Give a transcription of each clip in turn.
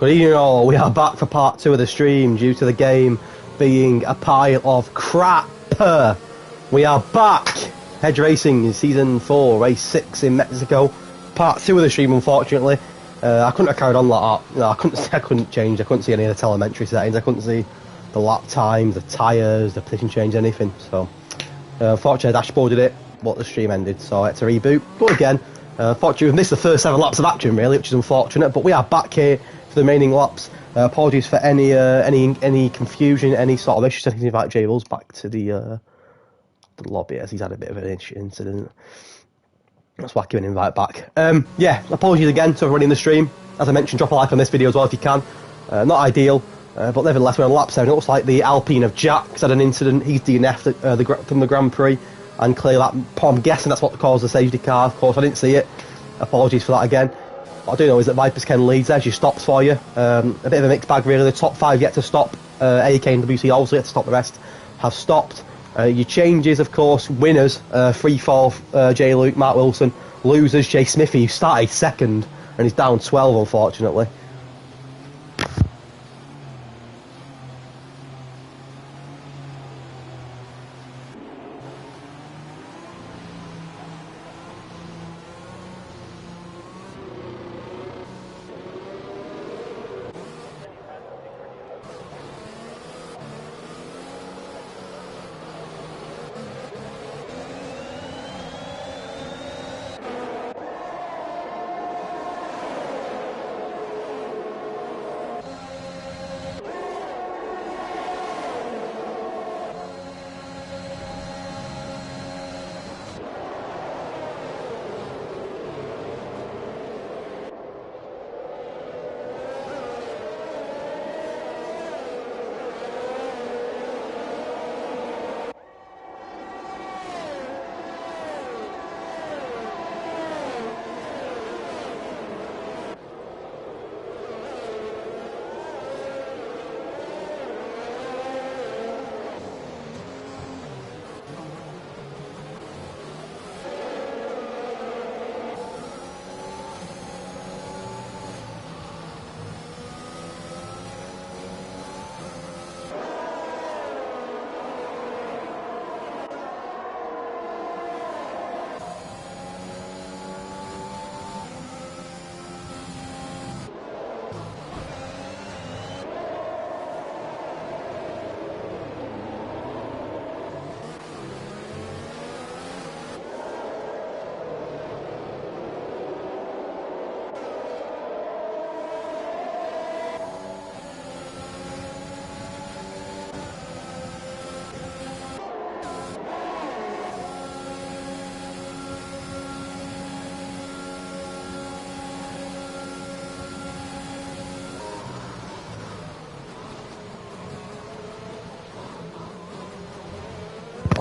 Good evening all, we are back for part 2 of the stream due to the game being a pile of crap. We are back! Hedge Racing in Season 4, Race 6 in Mexico. Part 2 of the stream, unfortunately. I couldn't have carried on like that. No, I couldn't change, I couldn't see any of the telemetry settings, I couldn't see the lap times, the tyres, the position change, anything. So, unfortunately I dashboarded it, but the stream ended, so I had to reboot. Go again. Fortunately we've missed the first 7 laps of action really, which is unfortunate, but we are back here for the remaining laps. Apologies for any confusion, any sort of issues. I think invite J Wills back to the lobby as he's had a bit of an incident. That's why I give an invite back. Yeah, apologies again to everyone in the stream. As I mentioned, drop a like on this video as well if you can. Not ideal, but nevertheless we're on lap 7. It looks like the Alpine of Jack's had an incident. He's DNF'd from the Grand Prix, and clearly that, I'm guessing that's what caused the safety car. Of course, I didn't see it. Apologies for that again. What I do know is that Viper's Ken leads there. She stops for you. A bit of a mixed bag really. The top 5 yet to stop. AK and WC also yet to stop. The rest have stopped. Your changes, of course, winners, free fall, J. Luke, Mark Wilson. Losers, Jay Smithy, who started second and is down 12, unfortunately.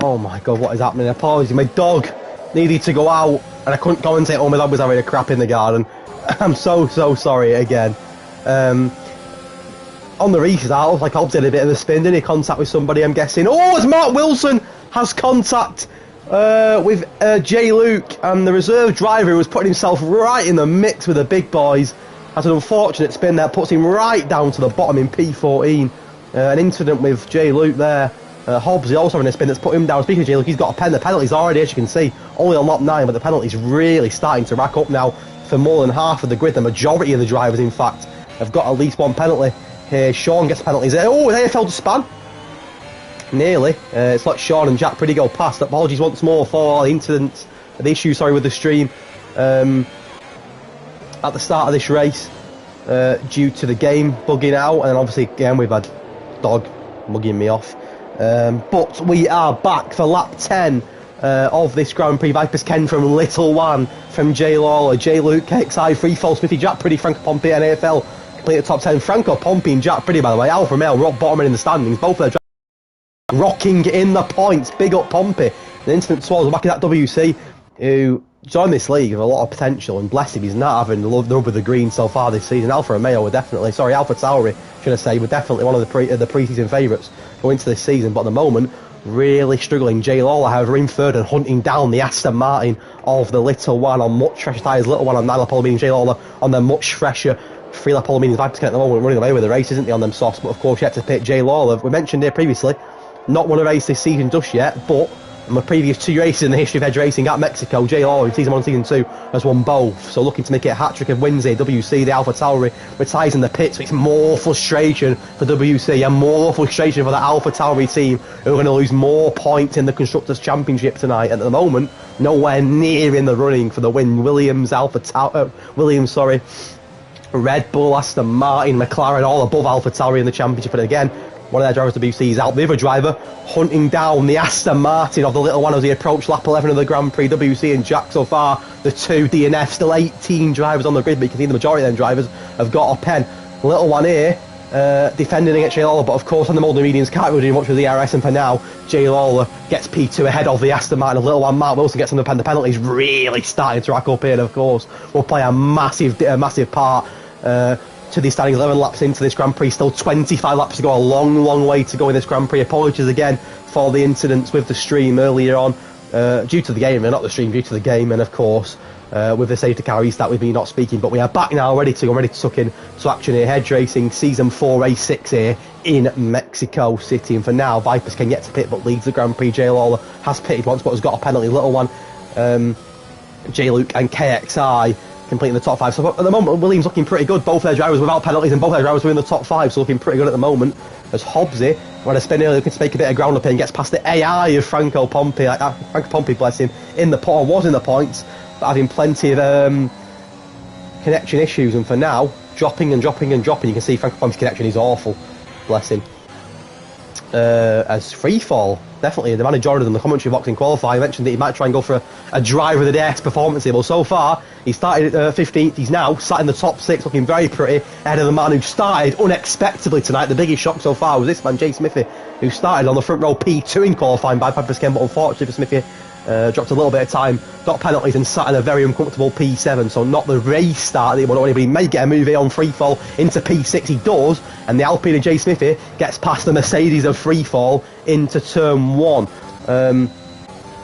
Oh my god, what is happening? Apologies, my dog needed to go out and I couldn't commentate. Oh, my dog was having a crap in the garden. I'm so sorry again. On the restart, like Hobbs did a bit of a spin, did he? Contact with somebody, I'm guessing. Oh, as Mark Wilson has contact with J. Luke, and the reserve driver who was putting himself right in the mix with the big boys has an unfortunate spin that puts him right down to the bottom in P14. An incident with J. Luke there. Hobbs is also having a spin that's put him down. Speaking of J. Luke, he's got a pen. The penalty's already, as you can see, only on lap 9, but the penalty's really starting to rack up now for more than half of the grid. The majority of the drivers, in fact, have got at least one penalty here. Sean gets penalties. Oh, they fell to span. Nearly. It's like Sean and Jack Pretty go past. Apologies once more for all the incidents, the issues, sorry, with the stream at the start of this race due to the game bugging out, and obviously again we've had dog mugging me off. But we are back for lap 10 of this Grand Prix. Vipers Ken from Little One, from J. Lawler, J. Luke, KXI, Free Fall, Smithy, Jack Pretty, Franco Pompey, NAFL, complete the top 10. Franco Pompey and Jack Pretty, by the way, Alfa Romeo, rock bottom in the standings, both of their rocking in the points. Big up Pompey. The instant swallows back in that WC, who joined this league with a lot of potential, and bless him, he's not having the rub of the green so far this season. Alfa Romeo were definitely, sorry, Alfa Tauri, should I say, were definitely one of the pre-season favourites going into this season, but at the moment, really struggling. J. Lawler, however, in third and hunting down the Aston Martin of the Little One on much fresher tyres. Little One on Nyla Polby and J. Lawler on the much fresher 3 lap pole mediums. Vipers Ken at the moment running away with the race, isn't he, on them softs? But of course, yet to pit Jay Lawler. We mentioned here previously, not won a race this season just yet, but in the previous 2 races in the history of Hedge Racing at Mexico, Jay Lawler in season 1 and season 2 has won both. So looking to make it a hat-trick of wins here. WC, the Alpha Tauri, retires in the pit, so it's more frustration for WC and more frustration for the Alpha Tauri team, who are going to lose more points in the Constructors' Championship tonight. And at the moment, nowhere near in the running for the win. Williams, Red Bull, Aston Martin, McLaren, all above Alpha Tauri in the championship. And again, one of their drivers, WC, is out. The other driver hunting down the Aston Martin of the little one as he approached lap 11 of the Grand Prix. WC and Jack so far, the 2 DNF, still 18 drivers on the grid, but you can see the majority of them drivers have got a pen. The little one here, defending against Jay Lawler, but of course on the Molden Mediums can't really do much with the RS, and for now, Jay Lawler gets P2 ahead of the Aston Martin. The little one, Mark Wilson, gets on the pen. The penalty's really starting to rack up here, and of course, will play a massive part to the standings. 11 laps into this Grand Prix, still 25 laps to go, a long way to go in this Grand Prix. Apologies again for the incidents with the stream earlier on, due to the game, and not the stream, due to the game, and of course with the safety car restart with me not speaking. But we are back now, ready to tuck in to action here. Hedge Racing Season 4 Race 6 here in Mexico City, and for now Vipers can get to pit but leads the Grand Prix. Jay Lawler has pitted once but has got a penalty. Little one, J Luke and KXI completing the top 5. So at the moment, Williams looking pretty good. Both their drivers without penalties, and both their drivers were in the top 5, so looking pretty good at the moment. As Hobbsy, when I spin earlier, looking to make a bit of ground up here and gets past the AI of Franco Pompi. Franco Pompi, bless him, was in the points, but having plenty of connection issues. And for now, dropping. You can see Franco Pompi's connection is awful. Bless him. As free fall, definitely. The man Jordan in the commentary box in qualifying mentioned that he might try and go for a driver of the day performance here. Well, so far he started at 15th. He's now sat in the top 6, looking very pretty ahead of the man who started unexpectedly tonight. The biggest shock so far was this man, Jay Smithy, who started on the front row P2 in qualifying by Vipers Ken, but unfortunately for Smithy, dropped a little bit of time, got penalties, and sat in a very uncomfortable P7. So not the race start that he wanted, but he may get a move here on freefall into P6. He does, and the Alpine of Jay Smithy gets past the Mercedes of freefall into turn 1.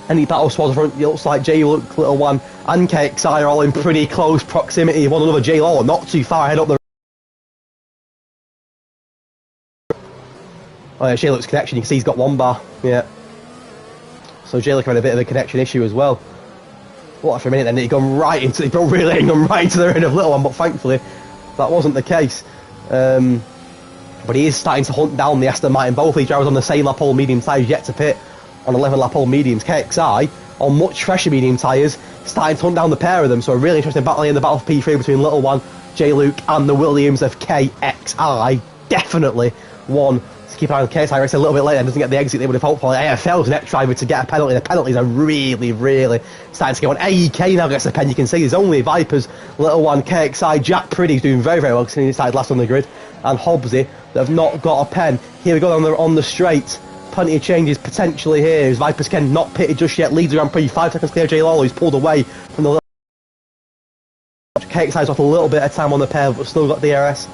Any battle squads front, it looks like Jay Luke, Little One and KXI are all in pretty close proximity of one another. Jay Lawler not too far ahead up the Jay Luke's connection, you can see he's got 1 bar. Yeah. So Jay Luke had a bit of a connection issue as well. What for a minute then, he'd gone right into the end of Little One, but thankfully that wasn't the case. But he is starting to hunt down the Aston Martin. Both these drivers on the same lap hole medium tyres, yet to pit on 11 lap hole mediums. KXI on much fresher medium tyres, starting to hunt down the pair of them. So a really interesting battle in the battle for P3 between Little One, Jay Luke and the Williams of KXI. Definitely one to keep an eye on. KXI race a little bit later and doesn't get the exit they would have hoped for. AFL's next driver to get a penalty. The penalties are really starting to go on. AEK now gets a pen. You can see there's only Vipers, Little One, KXI, Jack Priddy's doing very well because he started last on the grid, and Hobbsy that have not got a pen. Here we go on the straight. Plenty of changes potentially here as Vipers Ken not pitted just yet, leads the Grand Prix, 5 seconds clear. Jay Lawler, who's pulled away from the KXI's off a little bit of time on the pair, but still got DRS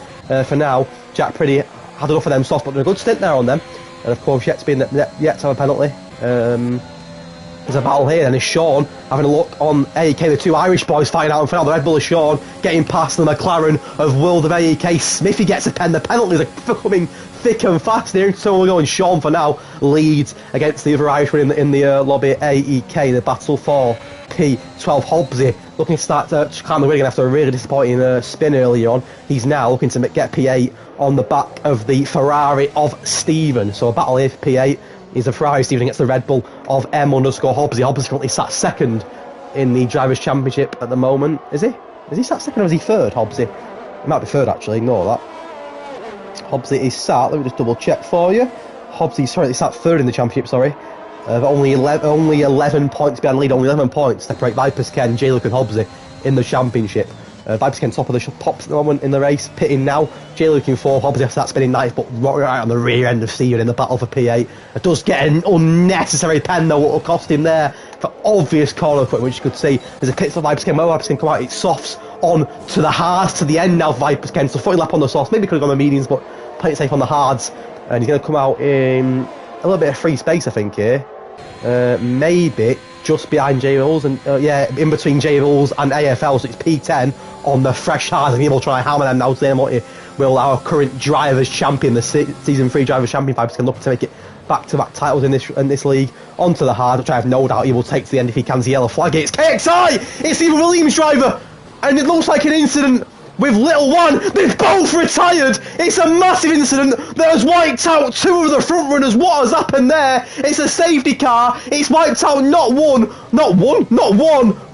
for now. Jack Priddy had enough of them soft, but done a good stint there on them, and of course yet to have a penalty. There's a battle here, and is Sean having a look on AEK, the 2 Irish boys fighting out in front. The Red Bull of Sean getting past the McLaren of World of AEK. Smithy gets a pen. The penalties are coming thick and fast here, so we're going. Sean for now leads against the other Irishman in the lobby AEK. The battle for P12. Hobbsy looking to start to climb the grid again after a really disappointing spin earlier on. He's now looking to get P8 on the back of the Ferrari of Stephen. So a battle here for P8 is the Ferrari Stephen against the Red Bull of M_Hobbsy. Hobbsy currently sat second in the Drivers' Championship at the moment. Is he? Is he sat second or is he third, Hobbsy? He might be third actually, ignore that. Hobbsy is sat, let me just double check for you. Hobbsy, sorry, he sat third in the championship, sorry. Only 11 points behind lead, only 11 points separate Vipers Ken, Jay Luke and Hobbsy in the championship. Vipers Ken top of the pops at the moment in the race, pitting now. Jay Luke in 4th, Hobbsy after that spinning ninth, but right on the rear end of Steven in the battle for P8. It does get an unnecessary pen though, what will cost him there for obvious corner equipment, which you could see. There's a pit for Vipers Ken, Vipers Ken come out, it softs on to the hards to the end now for Vipers Ken, so 40 lap on the softs, maybe could have gone the mediums, but playing it safe on the hards, and he's going to come out in a little bit of free space I think here. Maybe just behind J Rules and in between J Rules and AFL, so it's P10 on the fresh hard, and people try to hammer them now, saying what will our current drivers champion, the season 3 drivers champion Pipers can look to make it back-to-back titles in this league onto the hard, which I have no doubt he will take to the end if he can. The yellow flag. It's KXI. It's the Williams driver, and it looks like an incident with Little One. They've both retired. It's a massive incident that has wiped out 2 of the front runners. What has happened there? It's a safety car. It's wiped out not one,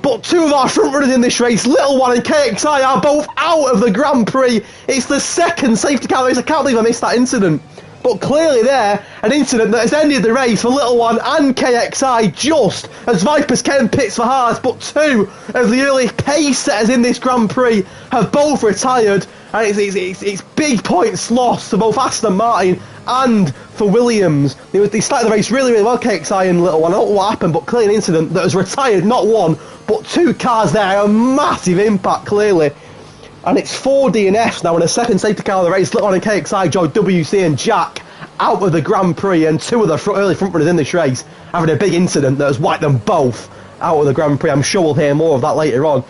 but 2 of our front runners in this race. Little One and KXI are both out of the Grand Prix. It's the second safety car race. I can't believe I missed that incident. But clearly there, an incident that has ended the race for Little One and KXI just as Vipers Ken pits for Haas, but 2 of the early pace setters in this Grand Prix have both retired, and it's big points lost for both Aston Martin and for Williams. They started the race really, really well, KXI and Little One. I don't know what happened, but clearly an incident that has retired not 1, but 2 cars there. A massive impact, clearly. And it's 4 DNFs now, and a second safety car of the race. Little One and KXI, Joe WC and Jack out of the Grand Prix, and 2 of the early front runners in this race having a big incident that has wiped them both out of the Grand Prix. I'm sure we'll hear more of that later on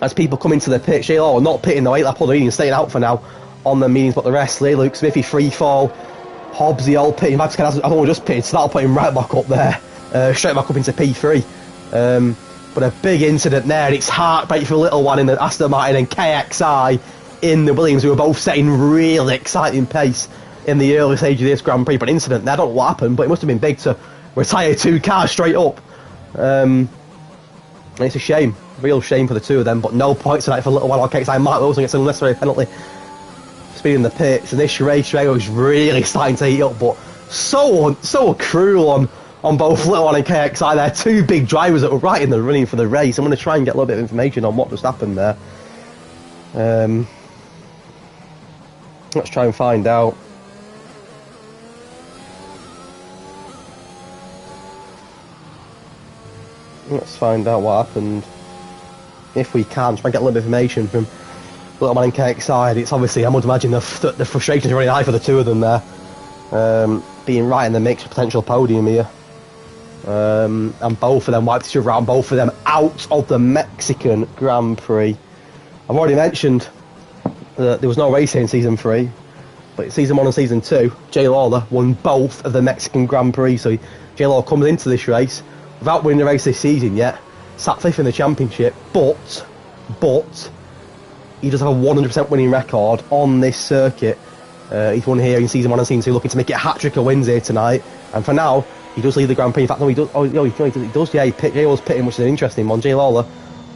as people come into the pit. Shayla not pitting though, 8 lap on the medium, staying out for now on the mediums, but the rest, Lee, Luke Smithy, free fall, Hobbsy all pitting. I think we're just pitting, so that'll put him right back up there, straight back up into P3. But a big incident there, and it's heartbreak for Little One in the Aston Martin and KXI in the Williams, who were both setting really exciting pace in the early stage of this Grand Prix. But incident there, I don't know what happened, but it must have been big to retire 2 cars straight up. And it's a shame, real shame for the 2 of them, but no points tonight for Little One or KXI. Mark Wilson gets an unnecessary penalty, speeding the pits, and this race was really starting to heat up, but so cruel on both Little One and KXI. They're 2 big drivers that were right in the running for the race. I'm going to try and get a little bit of information on what just happened there. Let's try and find out. Let's find out what happened. If we can, try and get a little bit of information from Little Man and KXI. It's obviously, I would imagine the frustrations are really high for the 2 of them there. Being right in the mix for potential podium here. And both of them wiped each other out, and both of them out of the Mexican Grand Prix. I've already mentioned that there was no race here in Season 3, but in Season 1 and Season 2, Jay Lawler won both of the Mexican Grand Prix, so Jay Lawler comes into this race without winning the race this season yet, sat 5th in the championship, but he does have a 100% winning record on this circuit. He's won here in Season 1 and Season 2, looking to make it a hat-trick of wins here tonight, and for now, he does lead the Grand Prix. In fact, no, he does. Jay Lawler's pitting, which is an interesting one. Jay Lawler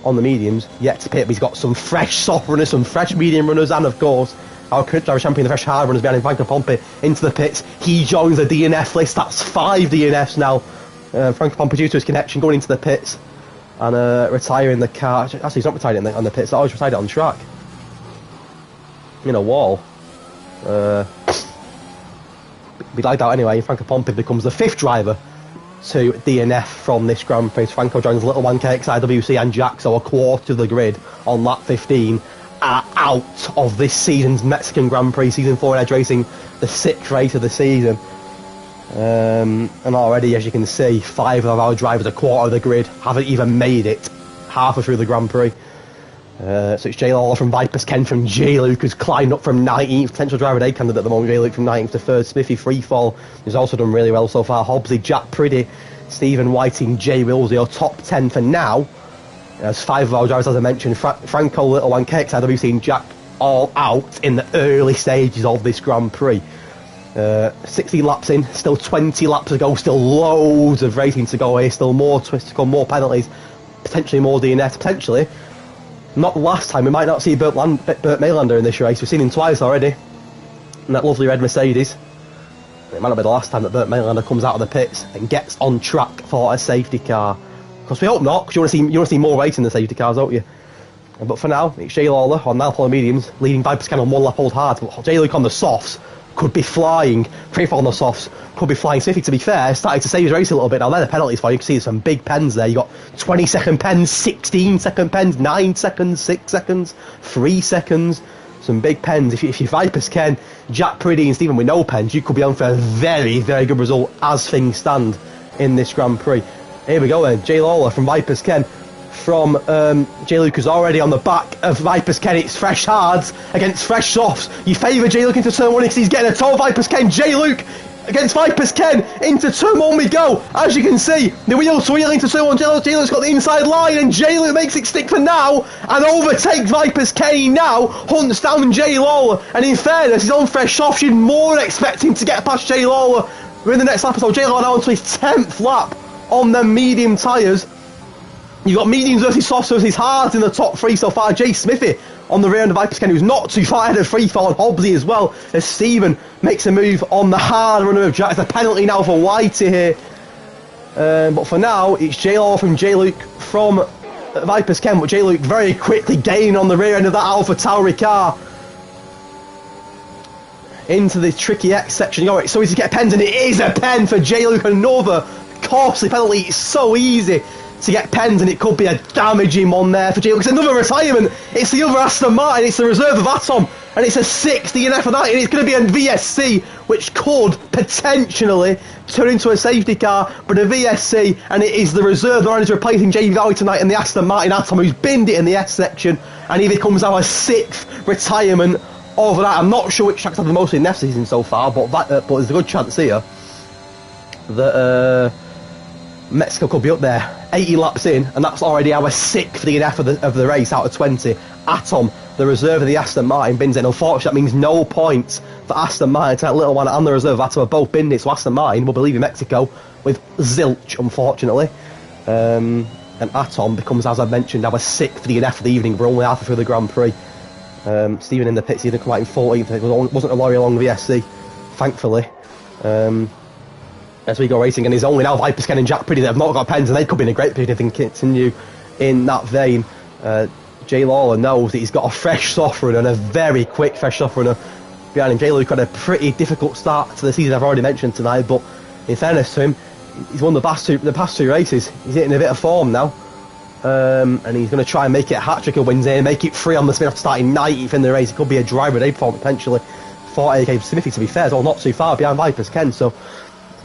on the mediums, yet to pit, but he's got some fresh soft runners, some fresh medium runners, and of course, our current driver champion, the fresh hard runners behind him, Franco Pompey, into the pits. He joins the DNF list. That's 5 DNFs now. Franco Pompey, due to his connection, going into the pits and retiring the car. Actually, he's not retired on the pits. He's always retired it on track. In a wall. Be like that anyway. Franco Pompey becomes the 5th driver to DNF from this Grand Prix. Franco joins Little One, KXI, WC and Jack, so a quarter of the grid on lap 15 are out of this season's Mexican Grand Prix. Season 4 Hedge Racing, the 6th race of the season. And already, as you can see, 5 of our drivers, a quarter of the grid, haven't even made it halfway through the Grand Prix. So it's Jay Lawler from Vipers, Ken from J Luke, who's climbed up from 19th, potential driver day candidate at the moment. J Luke from 19th to 3rd, Smithy Freefall, who's also done really well so far. Hobbsy, Jack Priddy, Stephen Whiting, Jay Willsey are top 10 for now. There's 5 of our drivers, as I mentioned, Franco, Little One, KXI, WC and Jack, all out in the early stages of this Grand Prix. 16 laps in, still 20 laps to go, still loads of racing to go here, still more twists to come, more penalties, potentially more DNS, potentially. Not the last time, we might not see Burt Maylander in this race. We've seen him twice already in that lovely red Mercedes. It might not be the last time that Burt Maylander comes out of the pits and gets on track for a safety car. Of course, we hope not, because you want to see more racing in the safety cars, don't you? But for now, it's Jay Lawler on Alpha mediums, leading Vipers Ken on 1 lap old hard. But Jay Luke on the softs could be flying. Freefall on the softs could be flying. Smithy, to be fair, started to save his race a little bit. Now, they're the penalties for you. You can see there's some big pens there. You got 20-second pens, 16-second pens, 9 seconds, 6 seconds, 3 seconds. Some big pens. If you Vipers Ken, Jack Priddy and Stephen with no pens, you could be on for a very, very good result as things stand in this Grand Prix. Here we go then, Jay Lawler from Vipers Ken. From Jay Luke, who's already on the back of Vipers Ken. It's fresh hards against fresh softs. You favour Jay Luke into turn 1 because he's getting a toe. Vipers Ken, Jay Luke against Vipers Ken. Into turn 1 we go. As you can see, the wheels wheel into turn 1. Jay Luke's got the inside line, and Jay Luke makes it stick for now and overtakes Vipers Ken. He now hunts down Jay Lawler, and in fairness, he's on fresh soft. You'd more expect him to get past Jay Lawler. We're in the next lap, so Jay Lawler now onto his 10th lap on them medium tyres. You've got mediums versus softs versus hards in the top 3 so far. Jay Smithy on the rear end of Vipers Ken, who's not too far ahead of Freefall, and Hobbsy as well, as Stephen makes a move on the hard runner of Jack. It's a penalty now for Whitey here. But for now, it's Jay Lawler from Jay Luke from Vipers Ken, but Jay Luke very quickly gaining on the rear end of that Alpha Tauri car. Into the tricky X section. Alright, so easy to get pens, and it is a pen for Jay Luke. Another costly penalty. It's so easy to get pens, and it could be a damaging one there for Jay Luke. It's another retirement. It's the other Aston Martin. It's the reserve of Atom, and it's a 6th DNF for that, and it's going to be a VSC, which could potentially turn into a safety car, but a VSC, and it is the reserve. The man is replacing JV Valley tonight in the Aston Martin Atom, who's binned it in the S section, and he becomes our 6th retirement of that. I'm not sure which tracks have the most in the F season so far, but there's a good chance here that Mexico could be up there. 80 laps in, and that's already our 6th DNF of the race out of 20. Atom, the reserve of the Aston Martin, bins it. Unfortunately, that means no points for Aston Martin. That little one and the reserve of Atom are both binned it, so Aston Martin will be leaving Mexico with zilch, unfortunately. And Atom becomes, as I mentioned, our 6th DNF of the evening. We're only halfway through the Grand Prix. Stephen in the pits, he didn't come out in 14th. It wasn't a lorry along the VSC, thankfully. As we go racing, and there's only now Vipers Ken and Jack Pretty that have not got pens, and they could be in a great position if they can continue in that vein. Jay Lawler knows that he's got a fresh soft runner, and a very quick fresh soft runner behind him. Jay Luke had a pretty difficult start to the season, I've already mentioned tonight, but in fairness to him, he's won the past two races. He's hitting a bit of form now, and he's going to try and make it a hat-trick of wins here, make it 3 on the spin after starting 90th in the race. It could be a driver day performance potentially for AK Smithy, to be fair, so not too far behind Vipers Ken, so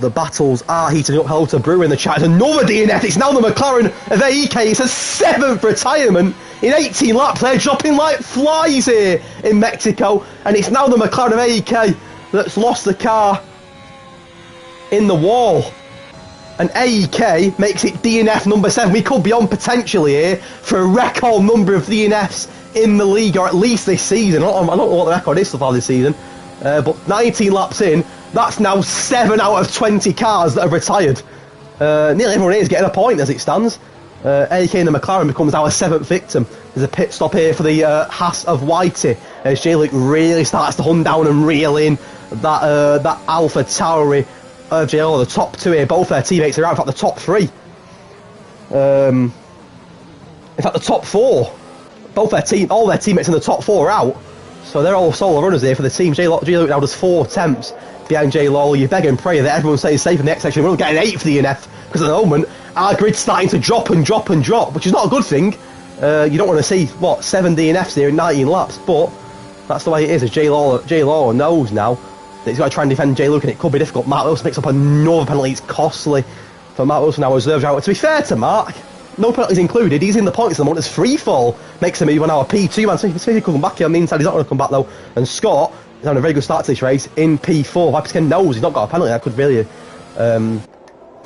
the battles are heating up. Hello to Brewer in the chat. It's another DNF. It's now the McLaren of AEK. It's a 7th retirement in 18 laps. They're dropping like flies here in Mexico. And it's now the McLaren of AEK that's lost the car in the wall. And AEK makes it DNF number 7. We could be on potentially here for a record number of DNFs in the league, or at least this season. I don't know what the record is so far this season. But 19 laps in, that's now 7 out of 20 cars that have retired. Nearly everyone here is getting a point as it stands. AK in the McLaren becomes our 7th victim. There's a pit stop here for the Haas of Whitey, as Jay Luke really starts to hunt down and reel in that Alpha Tauri of Jay Lawler. The top 2 here, both their teammates are out. In fact, the top 3. In fact, the top 4. All their teammates in the top 4 are out. So they're all solo runners here for the team. Jay Luke now does 4 attempts behind Jay Lawler. You beg and pray that everyone stays safe in the X section. We're not getting 8 for the DNF, because at the moment our grid's starting to drop and drop and drop, which is not a good thing. You don't want to see 7 DNFs here in 19 laps, but that's the way it is. As Jay Lawler knows now that he's got to try and defend Jay Luke, and it could be difficult. Mark Wilson picks up another penalty. It's costly for Mark Wilson, our reserve driver. To be fair to Mark, no penalties included. He's in the points at the moment. As Freefall makes a move on our P2 man. Smith could come back here on the inside. He's not going to come back though. And Scott is having a very good start to this race in P4. Vipers Ken knows he's not got a penalty. That could really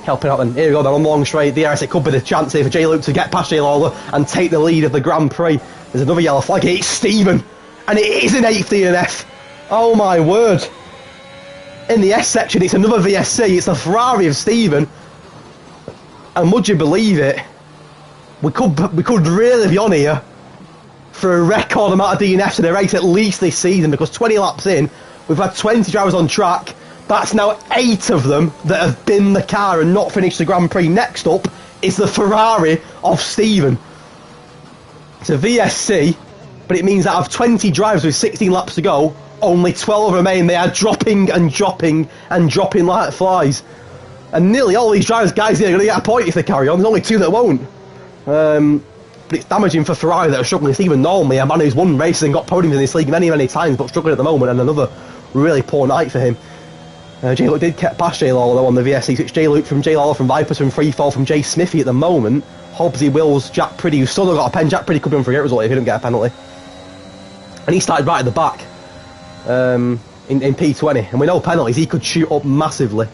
help him out. And here we go, then on the long straight DRS. It could be the chance here for Jay Luke to get past Jay Lawler and take the lead of the Grand Prix. There's another yellow flag here. It's Stephen, and it is an 8th DNF. Oh my word! In the S section, it's another VSC. It's the Ferrari of Stephen, and would you believe it? We could really be on here for a record amount of DNFs in a race at least this season, because 20 laps in, we've had 20 drivers on track. That's now 8 of them that have binned the car and not finished the Grand Prix. Next up is the Ferrari of Stephen. It's a VSC, but it means that out of 20 drivers with 16 laps to go, only 12 remain. They are dropping and dropping and dropping like flies. And nearly all these drivers, guys, here are going to get a point if they carry on. There's only 2 that won't. But it's damaging for Ferrari that are struggling. It's even normally a man who's won races and got podiums in this league many times, but struggling at the moment, and another really poor night for him. J Luke did get past J Lawler though on the VSC. So it's J Luke from J Lawler from Vipers from free fall from Jay Smithy at the moment. Hobbsy, Wills, Jack Priddy, who's still not got a pen. Jack Priddy could be on for a great result if he didn't get a penalty. And he started right at the back in P20. And with no penalties, he could shoot up massively.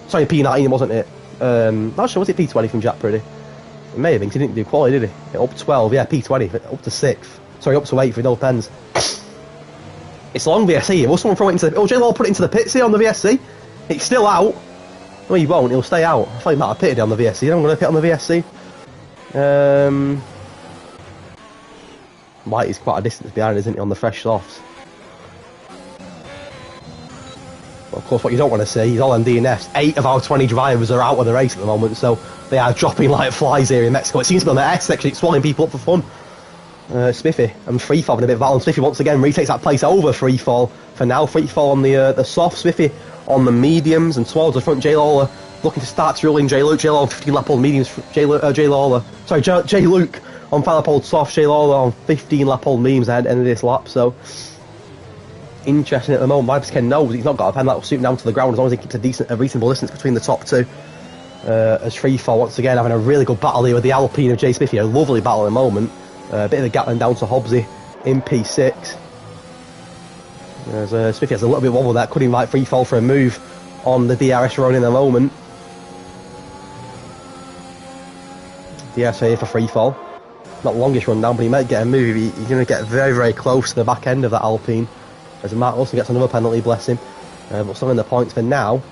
Sorry, P19 wasn't it? Not sure, was it P20 from Jack Priddy? It may have been, 'cause he didn't do quality, did he? Up 12, yeah, P20, up to 6th. Sorry, up to 8th with no pens. It's a long VSC. Will someone throw it into the... Oh, J Law put it into the pits here on the VSC. It's still out. No, he won't. He'll stay out. I thought he might have pitted it on the VSC. I'm going to pit on the VSC. White is quite a distance behind, isn't he, on the fresh softs? But of course, what you don't want to see is all them DNFs. 8 of our 20 drivers are out of the race at the moment, so they are dropping like flies here in Mexico. It seems to be on the S section. It's swallowing people up for fun. Smithy and Freefall having a bit of battle, and Smithy once again retakes that place over Freefall for now. Freefall on the soft, Smithy on the mediums, and towards the front J Lawler looking to start to rule in J Luke. J Lawler on 15 lap old mediums, J Lawler, sorry, J Luke on 5 lap old soft, J Lawler on 15 lap old mediums at the end of this lap. So interesting at the moment. Vibes Ken knows he's not got a pen that will suit him down to the ground as long as he keeps a reasonable distance between the top two. As Freefall once again having a really good battle here with the Alpine of Jay Smithy, a lovely battle at the moment. A bit of a gap then down to Hobbsy in P6. As Smithy has a little bit of wobble there, could invite Freefall for a move on the DRS run in a moment. DRS here for Freefall. Not the longest run down, but he might get a move. He's going to get very, very close to the back end of that Alpine. As Mark Wilson gets another penalty, bless him. But still in the points for now.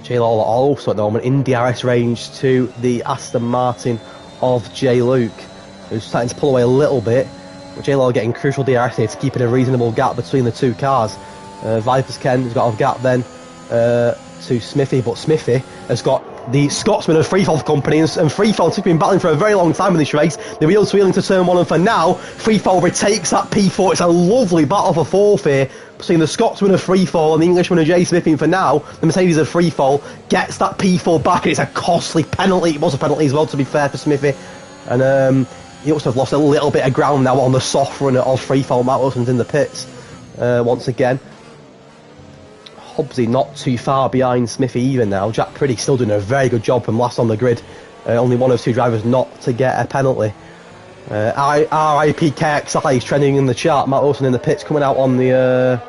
J Lawler also at the moment in DRS range to the Aston Martin of J Luke, who's starting to pull away a little bit. But J Lawler getting crucial DRS here to keep it a reasonable gap between the two cars. Vipers Ken has got a gap then to Smithy, but Smithy has got the Scotsman of Freefall company, and Freefall have been battling for a very long time in this race. The wheels wheel into turn 1, and for now Freefall retakes that P4. It's a lovely battle for fourth here between the Scotsman of Freefall and the Englishman of Jay Smithy, and for now the Mercedes of Freefall gets that P4 back, and it's a costly penalty. It was a penalty as well, to be fair, for Smithy, and he also have lost a little bit of ground now on the soft run of Freefall. Matt Wilson's in the pits once again. Hobbsy not too far behind Smithy even now. Jack Priddy still doing a very good job from last on the grid. Only one of two drivers not to get a penalty. RIP KXI is trending in the chart. Matt Wilson in the pits coming out on the...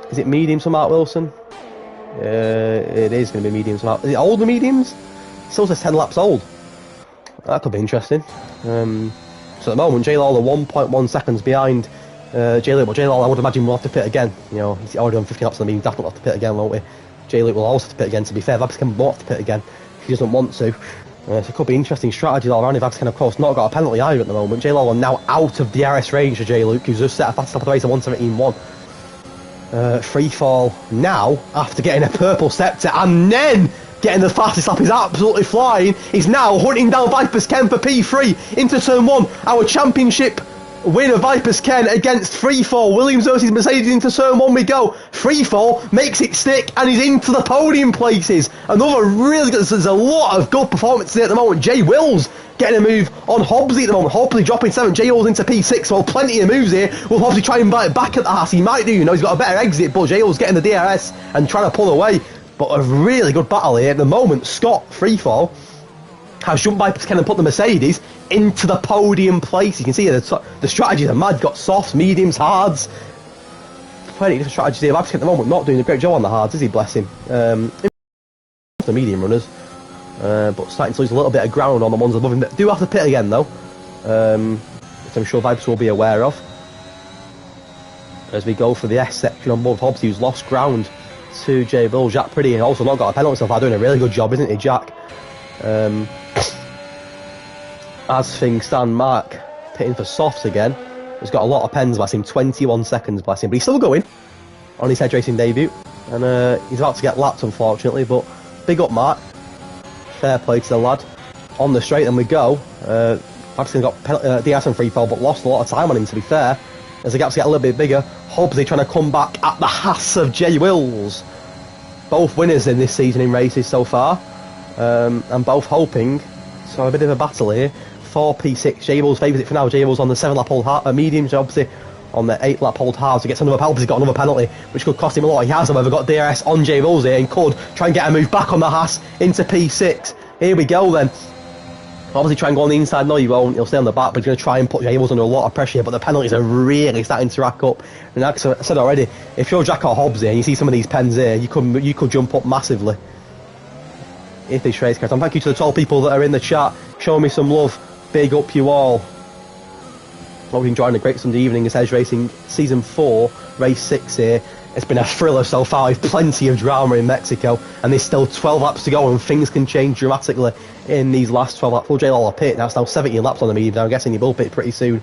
is it mediums for Matt Wilson? It is going to be mediums for Matt. Is it older mediums? Still says 10 laps old. That could be interesting. So at the moment, J Lawler 1.1 seconds behind J Luke, but J Lawler I would imagine will have to pit again. You know, he's already done 15 laps on the mean, definitely will have to pit again, won't we? J Luke will also have to pit again, to be fair. Vabsken won't have to pit again if he doesn't want to. So it could be interesting strategies all around. Vabsken, of course, not got a penalty either at the moment. J Lawler now out of DRS range for J Luke, who's just set a fast lap of the race at 1:17.1. Freefall now, after getting a purple scepter and then getting the fastest lap, is absolutely flying. He's now hunting down Vipers Ken for P3 into turn 1. Our championship win of Vipers Ken against Freefall. Williams versus Mercedes into turn 1 we go. Freefall makes it stick and he's into the podium places. Another really good, there's a lot of good performances at the moment. Jay Wills getting a move on Hobbsy at the moment. Hobbsy dropping 7, Jay Wills into P6, well plenty of moves here. Will Hobbsy try and bite back at the Haas? He might do, you know, he's got a better exit, but Jay Wills getting the DRS and trying to pull away. But a really good battle here. At the moment, Scott Freefall has jumped by Ken and put the Mercedes into the podium place. You can see here the strategies are mad. Got softs, mediums, hards. Plenty of different strategies here. Vibes Ken at the moment not doing a great job on the hards, is he? Bless him. The medium runners, but starting to lose a little bit of ground on the ones above him. But do have to pit again though, which I'm sure Vibes will be aware of. As we go for the S section on board Hobbs, who's lost ground to J Bull. Jack Priddy also not got a penalty so far, doing a really good job, isn't he, Jack? As things stand, Mark pitting for softs again. He's got a lot of pens, bless him, 21 seconds, bless him, but he's still going on his Hedge racing debut, and he's about to get lapped unfortunately, but big up Mark, fair play to the lad. On the straight then we go. Paxton got DRS and Freefall, but lost a lot of time on him, to be fair, as the gaps get a little bit bigger. Hobbsy trying to come back at the Haas of Jay Wills. Both winners in this season in races so far, and both hoping so a bit of a battle here for P6. J Wills favours it for now. J Wills on the 7 lap old mediums, obviously on the 8 lap hold hard to get to another penalty. He's got another penalty, which could cost him a lot. He has, however, got DRS on Jay Bulls here and could try and get a move back on the Haas into P6. Here we go then. Obviously try and go on the inside. No, he won't. He'll stay on the back, but he's going to try and put Jay Bulls under a lot of pressure here. But the penalties are really starting to rack up. And like I said already, if you're Jack or Hobbs here and you see some of these pens here, you could jump up massively if this race carries on. Thank you to the 12 people that are in the chat showing me some love. Big up you all. Hope you're enjoying a great Sunday evening as Hedge Racing Season 4, Race 6 here. It's been a thriller so far with plenty of drama in Mexico, and there's still 12 laps to go and things can change dramatically in these last 12 laps. Full J Lawler pit, now it's now 17 laps on the medium. I'm guessing he will pit pretty soon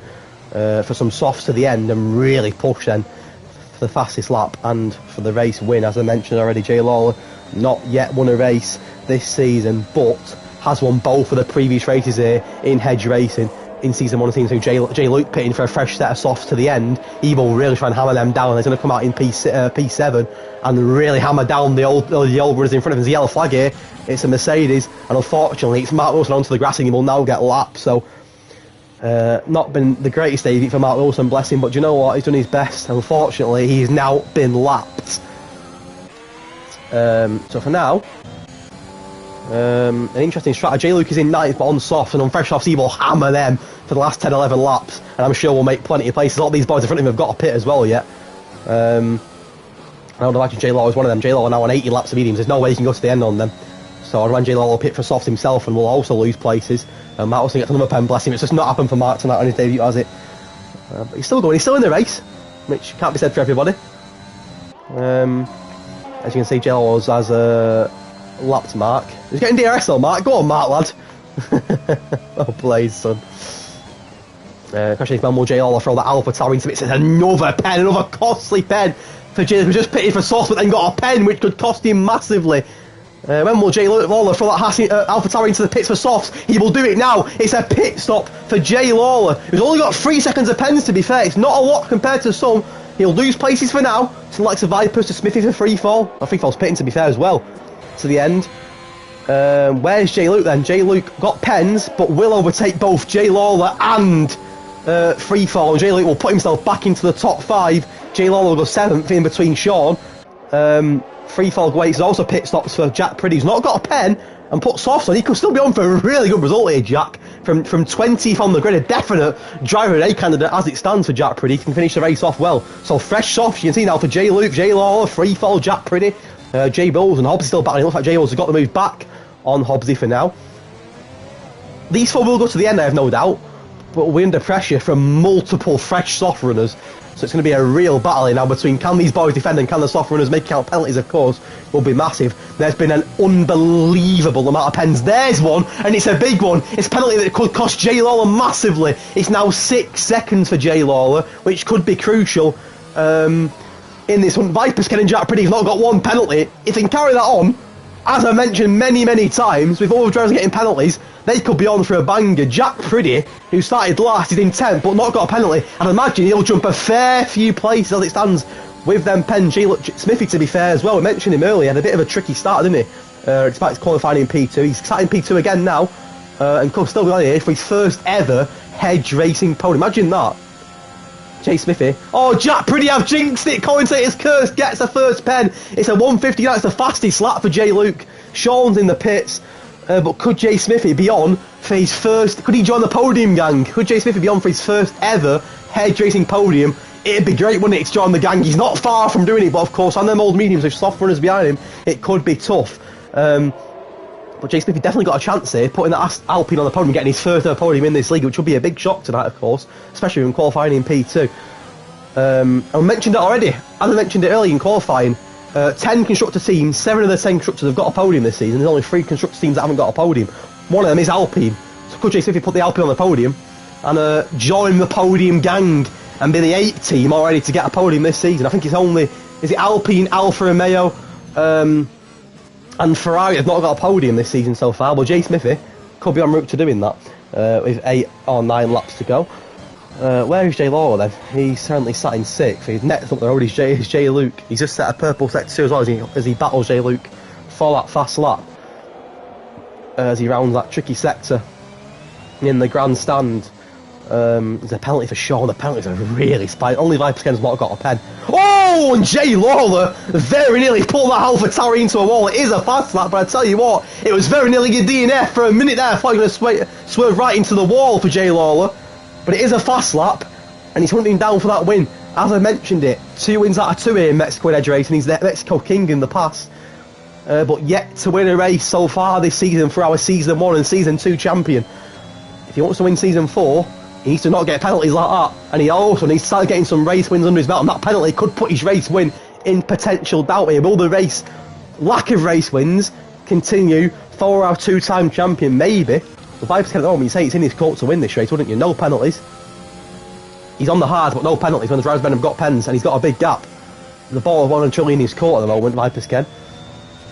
for some softs to the end and really push then for the fastest lap and for the race win. As I mentioned already, J Lawler not yet won a race this season, but has won both of the previous races here in Hedge Racing in Season 1 and Season 2. Jay Luke pitting for a fresh set of softs to the end. He will really try and hammer them down. He's going to come out in P7 and really hammer down the old brothers in front of him. There's a yellow flag here. It's a Mercedes, and unfortunately it's Mark Wilson onto the grass and he will now get lapped. So not been the greatest day for Mark Wilson, bless him, but do you know what? He's done his best. Unfortunately, he's now been lapped. So for now, an interesting strategy. J Luke is in 9th but on soft, and on fresh softs he will hammer them for the last 10-11 laps, and I'm sure we'll make plenty of places. A lot of these boys in front of him have got a pit as well yet. I would imagine J Law is one of them. J Law are now on 80 laps of mediums. There's no way he can go to the end on them, so I'd imagine J Law will pit for softs himself and will also lose places. Matt Wilson gets another pen, bless him. It's just not happened for Mark tonight on his debut, has it? But he's still going, he's still in the race, which can't be said for everybody. As you can see, J Law has lapped Mark. He's getting DRS though, Mark. Go on, Mark, lad. Oh, please, son. Crashing his man will J Law throw that Alpha Tower into it. It's another pen, another costly pen for J, who just pitted for sauce but then got a pen which could cost him massively. When will J Lawler throw that Alpha Tower into the pits for softs? He will do it now. It's a pit stop for J Lawler, who's only got 3 seconds of pens, to be fair. It's not a lot compared to some. He'll lose places for now. Some likes of Vipers to Smithy for free fall. Free fall's pitting, to be fair, as well. To the end. Where's J Luke then? J Luke got pens, but will overtake both J Lawler and free fall. And J Luke will put himself back into the top 5. J Lawler will go 7th in between Sean. Free fall waits also pit stops for Jack Priddy, who's not got a pen and put softs on. He could still be on for a really good result here, Jack. From 20th on the grid, a definite driver of a candidate as it stands for Jack Priddy. He can finish the race off well. So fresh softs you can see now for J Luke, J Lawler, free fall, Jack Priddy, J Bulls, and Hobbs still battling. It looks like J Bulls has got the move back on Hobbsy for now. These 4 will go to the end, I have no doubt, but we're under pressure from multiple fresh soft runners. So it's going to be a real battle now between can these boys defend and can the soft runners make out penalties, of course, will be massive. There's been an unbelievable amount of pens. There's one, and it's a big one. It's a penalty that could cost J Lawler massively. It's now 6 seconds for J Lawler, which could be crucial in this one. Vipers Ken and Jack Priddy have not got 1 penalty. If they can carry that on, as I mentioned many times, with all the drivers getting penalties, they could be on for a banger. Jack Priddy, who started last, is in 10th but not got a penalty. I'd imagine he'll jump a fair few places as it stands with them pens. Smithy, to be fair as well, we mentioned him earlier, had a bit of a tricky start, didn't he? Despite his qualifying in P2. He's sat in P2 again now, and could still be on here for his first ever Hedge Racing podium. Imagine that. Jay Smithy. Oh, Jack Priddy, I've jinxed it. Commentator's curse gets the first pen. It's a 150. That's the fastest lap for J Luke. Sean's in the pits. But could Jay Smithy be on for his first... Could he join the podium gang? Could Jay Smithy be on for his first ever Hedge Racing podium? It'd be great, wouldn't it, to join the gang? He's not far from doing it, but of course, on them old mediums with soft runners behind him, it could be tough. But Jay Smithy definitely got a chance here, putting that Alpine on the podium, getting his first ever podium in this league, which would be a big shock tonight, of course, especially when qualifying in P2. I mentioned it already, as I mentioned it earlier in qualifying, 10 constructor teams, 7 of the 10 constructors have got a podium this season. There's only 3 constructor teams that haven't got a podium. One of them is Alpine. So could Jay Smithy put the Alpine on the podium and join the podium gang and be the 8th team already to get a podium this season? I think it's only... Is it Alpine, Alfa Romeo, and Ferrari have not got a podium this season so far? Well, Jay Smithy could be en route to doing that with 8 or 9 laps to go. Where is J Lawler then? He's currently sat in 6th. He's next up there already is J Luke. He's just set a purple sector 2 as well as he battles J Luke for that fast lap. As he rounds that tricky sector in the grandstand. There's a penalty for Shaw. The penalties are really spicy. Only Vipers Ken's not got a pen. Oh, and Jay Lawler very nearly pulled that Alpha Tower into a wall. It is a fast lap, but I tell you what, it was very nearly a DNF for a minute there. I thought he was going to swerve right into the wall for Jay Lawler. But it is a fast lap, and he's hunting down for that win. As I mentioned it, 2 wins out of 2 here in Mexico in Hedge racing. He's the Mexico King in the past. But yet to win a race so far this season for our Season 1 and Season 2 champion. If he wants to win Season 4, he needs to not get penalties like that. And he also needs to start getting some race wins under his belt. And that penalty could put his race win in potential doubt here. Will the lack of race wins continue for our 2-time champion? Maybe. The Vipers Ken at home, you say it's in his court to win this race, wouldn't you? No penalties. He's on the hard, but no penalties when the drivers men have got pens, and he's got a big gap. The ball of 1 and truly in his court at the moment, Vipers Ken.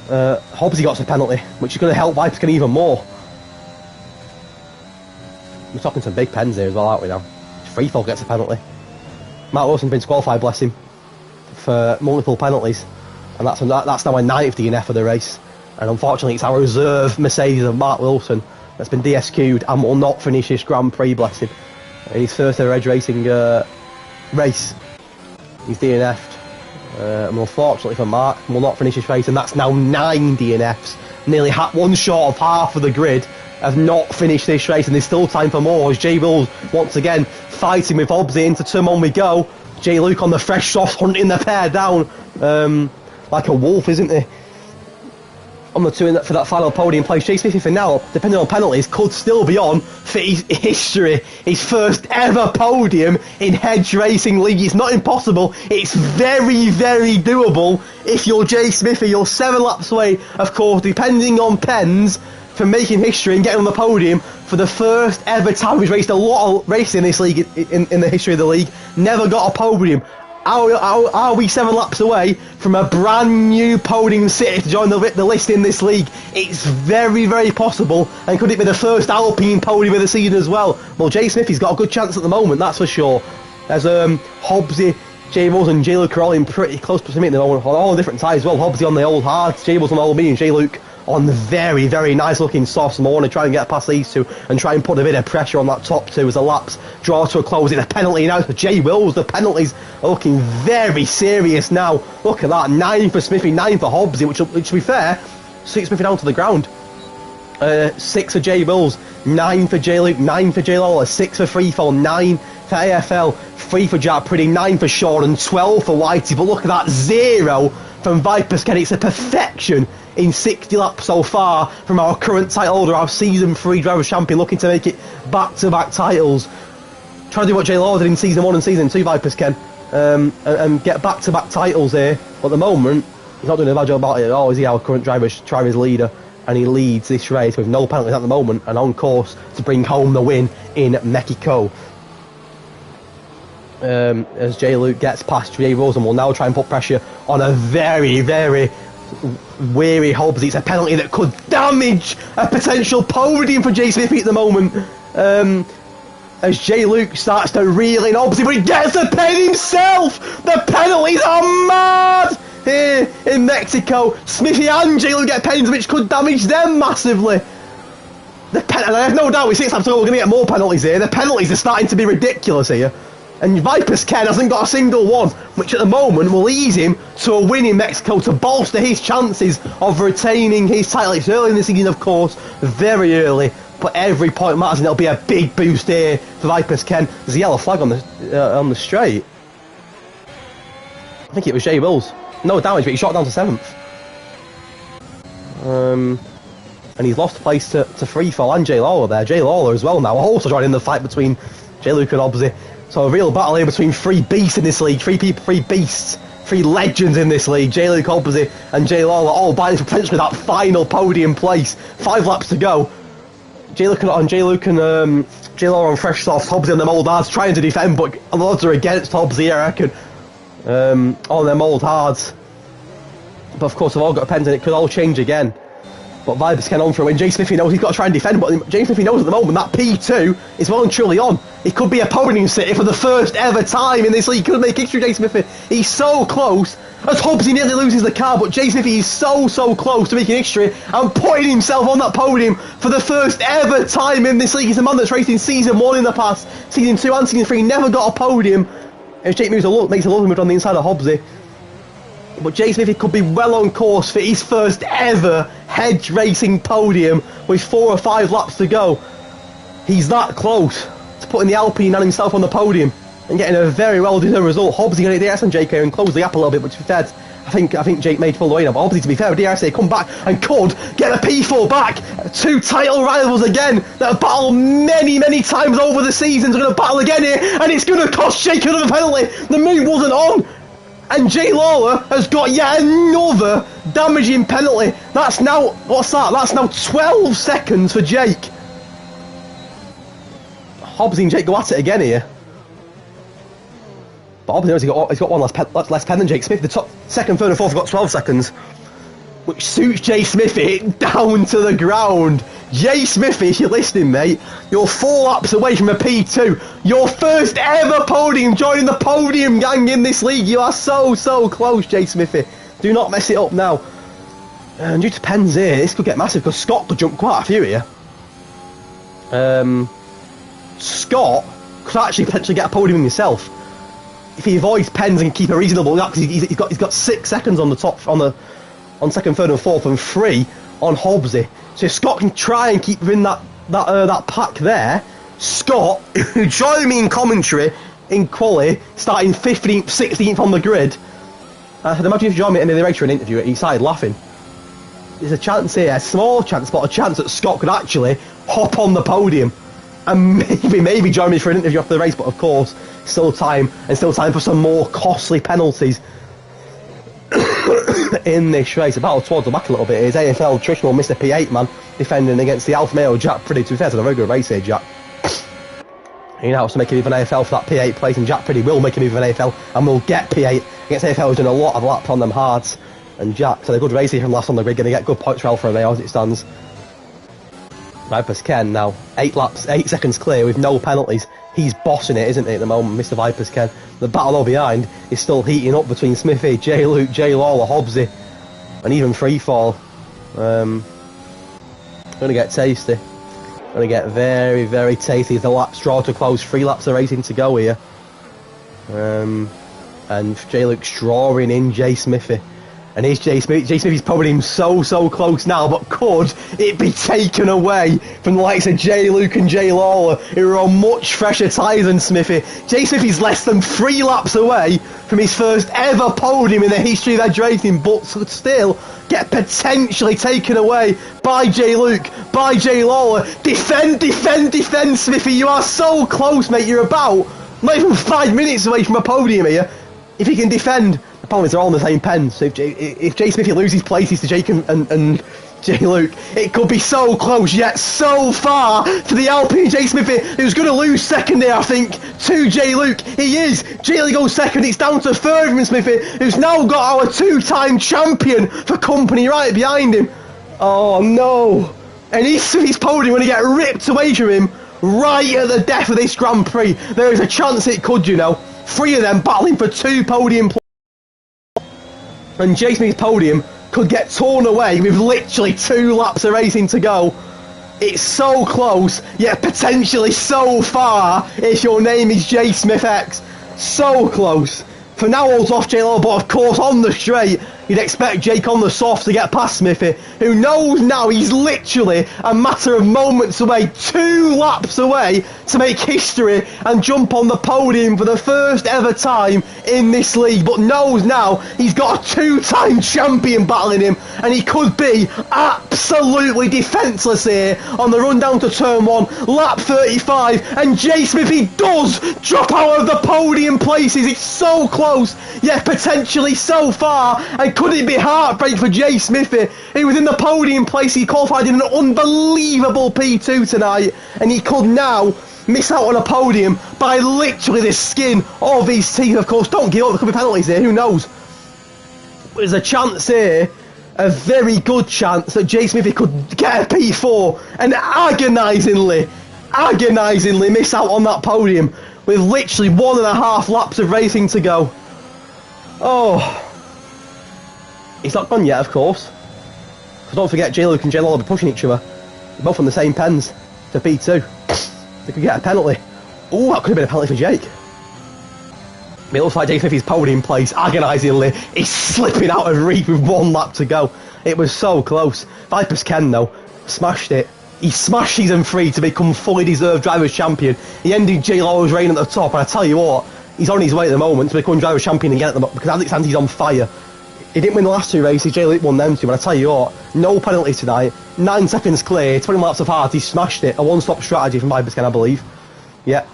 Hobbsy got a penalty, which is going to help Vipers Ken even more. We're talking some big pens here as well, aren't we now? Freefall gets a penalty. Matt Wilson's been disqualified, bless him, for multiple penalties. And that's now a 9th DNF of the race. And unfortunately, it's our reserve Mercedes of Matt Wilson that's been DSQ'd and will not finish this Grand Prix, bless him. In his first ever Edge Racing race, he's DNF'd. And unfortunately for Mark, will not finish his race, and that's now 9 DNFs. Nearly one short of half of the grid have not finished this race, and there's still time for more as Jay Wills once again fighting with Hobbsy. Into turn 1 we go. Jay Luke on the fresh soft, hunting the pair down like a wolf, isn't he? On the 2 for that final podium place. Jay Smithy for now, depending on penalties, could still be on for his history, his first ever podium in Hedge Racing League. It's not impossible, it's very, very doable. If you're Jay Smithy, you're 7 laps away, of course, depending on pens, from making history and getting on the podium for the first ever time. He's raced a lot of racing in this league, in the history of the league, never got a podium. Are we 7 laps away from a brand new podium city to join the list in this league? It's very, very possible. And could it be the first Alpine podium of the season as well? Well, Jay Smithy's got a good chance at the moment, that's for sure. There's Hobbsy, Jay Wills and Jay Luke are all in pretty close proximity at the moment, on all different sides as well. Hobbsy on the old hards, Jay Wills on the old medium, Jay Luke on the very, very nice looking softs. And I want to try and get past these two and try and put a bit of pressure on that top 2 as the laps draw to a close. It's a penalty now for Jay Wills. The penalties are looking very serious now. Look at that, 9 for Smithy, 9 for Hobbsy, which to be fair, suits Smithy down to the ground. 6 for Jay Wills, 9 for Jay Luke, 9 for Jay Lawler, 6 for Freefall, 9 for AFL, 3 for Jack Priddy, 9 for Shaw, and 12 for Whitey. But look at that, 0 from Vipers Ken. It's a perfection in 60 laps so far from our current title holder, our Season 3 Drivers' Champion, looking to make it back-to-back titles. Trying to do what Jay Lawler did in Season 1 and Season 2, Vipers Ken, and get back-to-back titles here. But at the moment, he's not doing a bad job about it at all, is he, our current driver's leader? And he leads this race with no penalties at the moment and on course to bring home the win in Mexico. As Jay Luke gets past Jay Wills, and will now try and put pressure on a very, very weary Hobbs. It's a penalty that could damage a potential podium for Jay Smithy at the moment. As Jay Luke starts to reel in Hobbsy, but he gets the pen himself! The penalties are mad here in Mexico. Smithy and Jay Luke get pens, which could damage them massively. And I have no doubt with 6 laps to go, we're going to get more penalties here. The penalties are starting to be ridiculous here. And Vipers Ken hasn't got a single one, which at the moment will ease him to a win in Mexico to bolster his chances of retaining his title. It's early in the season, of course, very early, but every point matters, and it'll be a big boost here for Vipers Ken. There's a yellow flag on the straight. I think it was Jay Wills. No damage, but he shot down to 7th. And he's lost place to Freefall and Jay Lawler there. Jay Lawler as well now, also joining the fight between Jay Luke and Hobbsy. So a real battle here between 3 beasts in this league, 3 people, 3 beasts, 3 legends in this league. Jay Luke, Hobbsy and Jay Lawler all vying for potentially that final podium place. 5 laps to go. Jay Luke and Jay Lawler on fresh softs, Hobbsy on them old hards trying to defend, but the odds are against Hobbsy, I reckon. On them old hards. But of course they've all got pens and it could all change again. But Vipers Ken on for a win. Jay Smithy knows he's got to try and defend, but Jay Smithy knows at the moment that P2 is well and truly on. It could be a podium city for the first ever time in this league. He could make history, Jay Smithy. He's so close, as Hobbsy nearly loses the car, but Jay Smithy is so close to making history and putting himself on that podium for the first ever time in this league. He's a man that's raced in Season 1 in the past, Season 2 and Season 3, never got a podium. And Jake makes a lovely move on the inside of Hobbsy. But Jay Smithy could be well on course for his first ever Hedge racing podium with 4 or 5 laps to go. He's that close to putting the Alpine and himself on the podium and getting a very well-deserved result. Hobbsy going to DRS on Jake here and close the gap a little bit, but to be fair, I think Jake made full the way now. But Hobbsy, to be fair, DRS they come back and could get a P4 back. 2 title rivals again that have battled many times over the seasons are going to battle again here, and it's going to cost Jake another penalty. The move wasn't on, and Jay Lawler has got yet another damaging penalty. That's now, what's that? That's now 12 seconds for Jake. Hobbsy and Jake go at it again here. But obviously he's got one less pen than Jake Smith. The top second, third and fourth have got 12 seconds, which suits Jay Smithy down to the ground. Jay Smithy, if you're listening, mate, you're 4 laps away from a P2. Your first ever podium, joining the podium gang in this league. You are so close, Jay Smithy. Do not mess it up now. And due to pens here, this could get massive because Scott could jump quite a few here. Scott could actually potentially get a podium himself if he avoids pens and keep a reasonable gap, because he's got 6 seconds on the top on second, third, and fourth, and 3 on Hobbsy. So if Scott can try and keep within that pack there, Scott, who joined me in commentary in quali, starting 15th, 16th on the grid. I said, imagine if you joined me at the end of the race for an interview, he started laughing. There's a chance here, a small chance, but a chance that Scott could actually hop on the podium and maybe join me for an interview after the race, but of course, still time for some more costly penalties in this race. A battle towards the back a little bit. His AFL traditional Mr. P8 man defending against the Alfa Romeo Jack Pretty. To be fair, it's a very good race here, Jack. He now has to make a move in AFL for that P8 place, and Jack Pretty will make a move in AFL and will get P8 against AFL, who's done a lot of laps on them hards. And Jack's had a good race here from last on the grid, going to get good points for Alfa Romeo as it stands. Vipers Ken now 8 seconds clear with no penalties. He's bossing it, isn't he, at the moment, Mr. Vipers Ken. The battle all behind is still heating up between Smithy, Jay Luke, Jay Lawler, Hobbsy, and even Freefall. Going to get tasty. Going to get very tasty as the laps draw to close. 3 laps of racing to go here. And Jay Luke's drawing in Jay Smithy. And here's Jay Smith. Jay Smithy's probably so close now, but could it be taken away from the likes of Jay Luke and Jay Lawler, who are on much fresher tyres than Smithy? Jay Smithy's less than 3 laps away from his first ever podium in the history of Edge racing, but still get potentially taken away by Jay Luke, by Jay Lawler. Defend, Smithy. You are so close, mate. You're about not even 5 minutes away from a podium here. If he can defend. The problem is they're all in the same pen, so if Jay Smithy loses places to Jake and Jay Luke, it could be so close yet so far for the Alpine Jay Smithy, who's going to lose second here, I think, to Jay Luke. He is. Jay Luke goes second. It's down to third from Smithy, who's now got our 2-time champion for company right behind him. Oh no. And his podium going to get ripped away from him right at the death of this Grand Prix. There is a chance it could, you know. 3 of them battling for 2 podium places. And Jay Smith's podium could get torn away with literally 2 laps of racing to go. It's so close, yet potentially so far if your name is Jay Smith X. So close. For now, all's off Jay Lawler, but of course on the straight, you'd expect Jake on the soft to get past Smithy, who knows now he's literally a matter of moments away, 2 laps away to make history and jump on the podium for the first ever time in this league, but knows now he's got a 2-time champion battling him, and he could be absolutely defenceless here on the run down to turn 1, lap 35, and Jay Smithy does drop out of the podium places. It's so close, yet potentially so far, and could it be heartbreak for Jay Smithy? He was in the podium place, he qualified in an unbelievable P2 tonight, and he could now miss out on a podium by literally the skin of his teeth. Of course, don't give up, there could be penalties here, who knows? There's a chance here, a very good chance, that Jay Smithy could get a P4 and agonisingly miss out on that podium with literally 1.5 laps of racing to go. Oh, It's not gone yet, of course. Because don't forget, J-Luke and J-Law will be pushing each other. They're both on the same pens for P2. They could get a penalty. Oh, that could have been a penalty for Jake. It looks like Jake Smithy's podium place agonisingly. He's slipping out of reach with 1 lap to go. It was so close. Vipers Ken, though, smashed it. He smashed season 3 to become fully deserved Drivers' Champion. He ended J-Law's reign at the top, and I tell you what, he's on his way at the moment to become Drivers' Champion again at the moment, because as it stands, he's on fire. He didn't win the last 2 races, J-Luke won them 2, but I tell you what, no penalty tonight, 9 seconds clear, 20 laps of hard, he smashed it. A one-stop strategy from Vipers Ken, I believe. Yeah.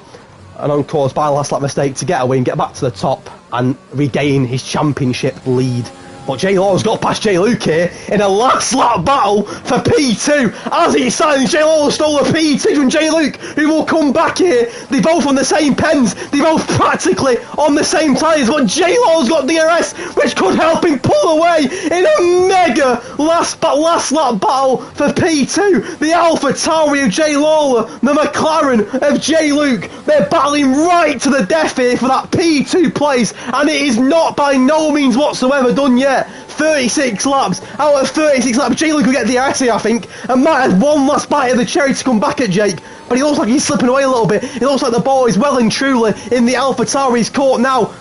An uncaused by a last lap mistake to get a win, get back to the top and regain his championship lead. But J-Law's got past J-Luke here in a last lap battle for P2. As it stands, J-Law stole a P2 from J-Luke, who will come back here. They're both on the same pens. They're both practically on the same tyres. But J-Law's got DRS, which could help him pull away in a mega last lap battle for P2. The Alpha Tauri of J-Law, the McLaren of J-Luke. They're battling right to the death here for that P2 place. And it is not by no means whatsoever done yet. 36 laps. Out of 36 laps, J-Luke will get the DRS here, I think, and might have one last bite of the cherry to come back at Jake. But he looks like he's slipping away a little bit. It looks like the ball is well and truly in the AlphaTauri's court now.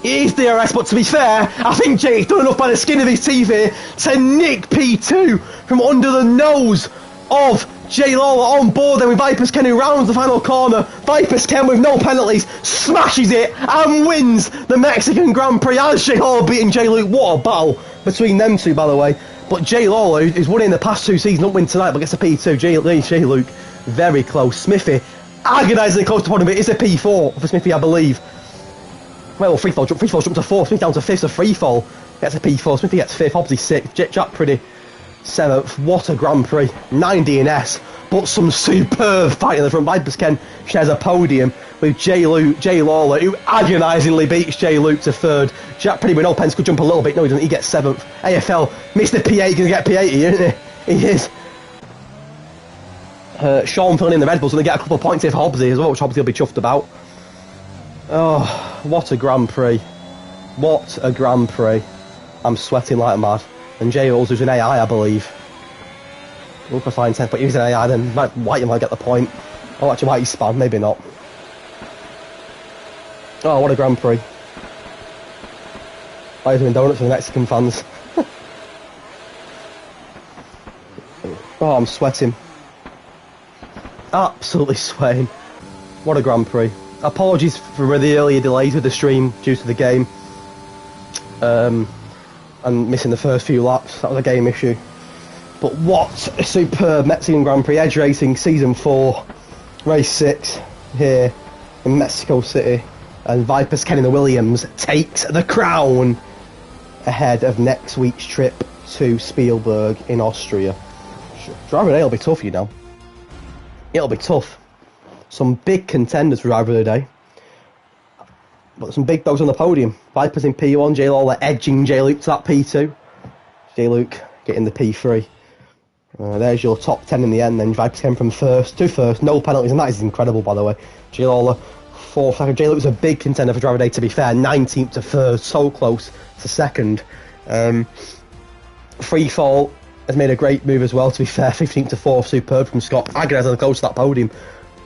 It is DRS, but to be fair, I think Jake's done enough by the skin of his teeth here to nick P2 from under the nose of J Lawler on board then with Vipers Ken, who rounds the final corner. Vipers Ken with no penalties smashes it and wins the Mexican Grand Prix as J Lawler beating J Luke. What a battle between them two, by the way. But J Lawler, who's won in the past 2 seasons, don't win tonight but gets a P2. J Luke very close. Smithy agonisingly close to podium, but it's a P4 for Smithy, I believe. Well, free fall jump to 4th, Smith down to 5th, so free fall gets a P4. Smithy gets 5th, obviously 6th. Jack Pretty 7th. What a Grand Prix. 9 DNS, but some superb fight in the front. Vipers Ken shares a podium with J Lawler, who agonisingly beats J Luke to 3rd. Jack Pretty with no pens could jump a little bit. No, he doesn't. He gets 7th. AFL, Mr. P8 can get P80, isn't he? He is. Sean filling in the Red Bull's going to get a couple of points here for Hobbsy as well, which Hobbsy will be chuffed about. Oh, what a Grand Prix. What a Grand Prix. I'm sweating like mad. And J Rolls, who's an AI, I believe. Look, a fine 10th, but he's an AI, then White might get the point. Oh, actually, Whitey's spam, maybe not. Oh, what a Grand Prix. Whitey's doing donuts for the Mexican fans. Oh, I'm sweating. Absolutely sweating. What a Grand Prix. Apologies for the earlier delays with the stream due to the game. And missing the first few laps. That was a game issue. But what a superb Mexican Grand Prix. Edge Racing Season 4, Race 6 here in Mexico City. And Vipers Ken in the Williams takes the crown ahead of next week's trip to Spielberg in Austria. Driver of the Day will be tough, you know. It'll be tough. Some big contenders for Driver of the Day. But some big dogs on the podium. Vipers in P1, J Lawler edging J Luke to that P2. J Luke getting the P3. There's your top 10 in the end then. Vipers came from 1st to 1st, no penalties, and that is incredible, by the way. J Lawler 4th. J Luke's a big contender for Driver of the Day, to be fair. 19th to 3rd, so close to 2nd. Free Fall has made a great move as well, to be fair. 15th to 4th, superb from Scott. Agonising close to that podium.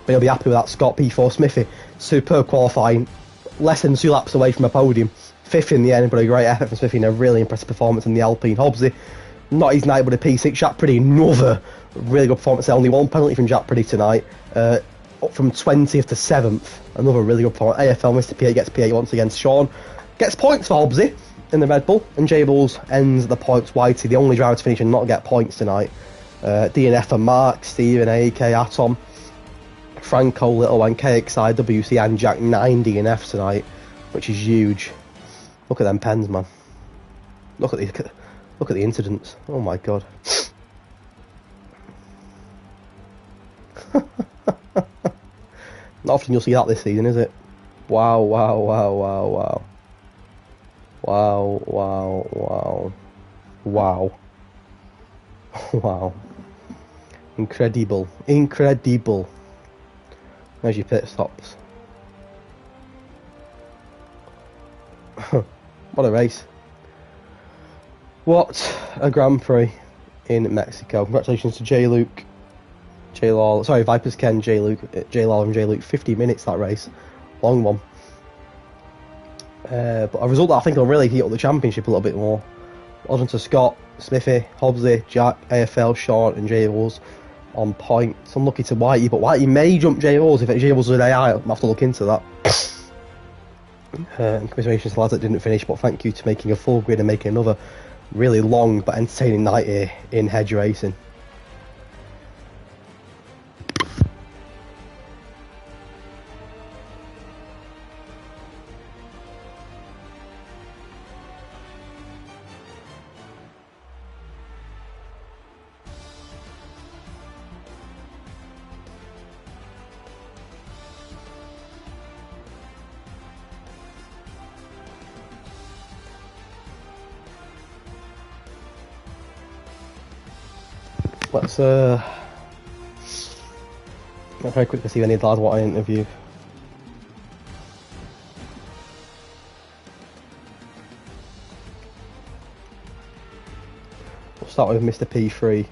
But he'll be happy with that. Scott P4 Smithy. Superb qualifying. Less than 2 laps away from a podium. 5th in the end, but a great effort from Smithy and a really impressive performance in the Alpine. Hobbsy, not his night, but a P6. Jack Pretty, another really good performance there. Only 1 penalty from Jack Pretty tonight. Up from 20th to 7th. Another really good performance. AFL, Mr. P8 gets P8 once again. Sean gets points for Hobbsy in the Red Bull. And J Bulls ends the points. Whitey, the only driver to finish and not get points tonight. DNF for Mark, Stephen, AK, Atom, Franco, Little One, KXI, WC and Jack. 9 DNFs tonight, which is huge. Look at them pens, man. Look at the incidents. Oh my god. Not often you'll see that this season, is it? Wow, wow, wow, wow, wow. Wow, wow, wow. Wow. Wow. Incredible. Incredible. There's your pit stops. What a race. What a Grand Prix in Mexico. Congratulations to J. Luke, J. Law, sorry, Vipers Ken, J. Luke, J. Law and J. Luke. 50 minutes that race. Long one. But a result that I think will really heat up the championship a little bit more. Well done to Scott, Smithy, Hobbsy, Jack, AFL, Sean and J. Laws on point. It's unlucky to Whitey, but Whitey may jump J. Laws. If J. Laws was an AI, I'll have to look into that. And commiserations to lads that didn't finish, but thank you to making a full grid and making another really long but entertaining night here in Hedge Racing. Let's very quickly see if any of the lads want an interview. We'll start with Mr. P3.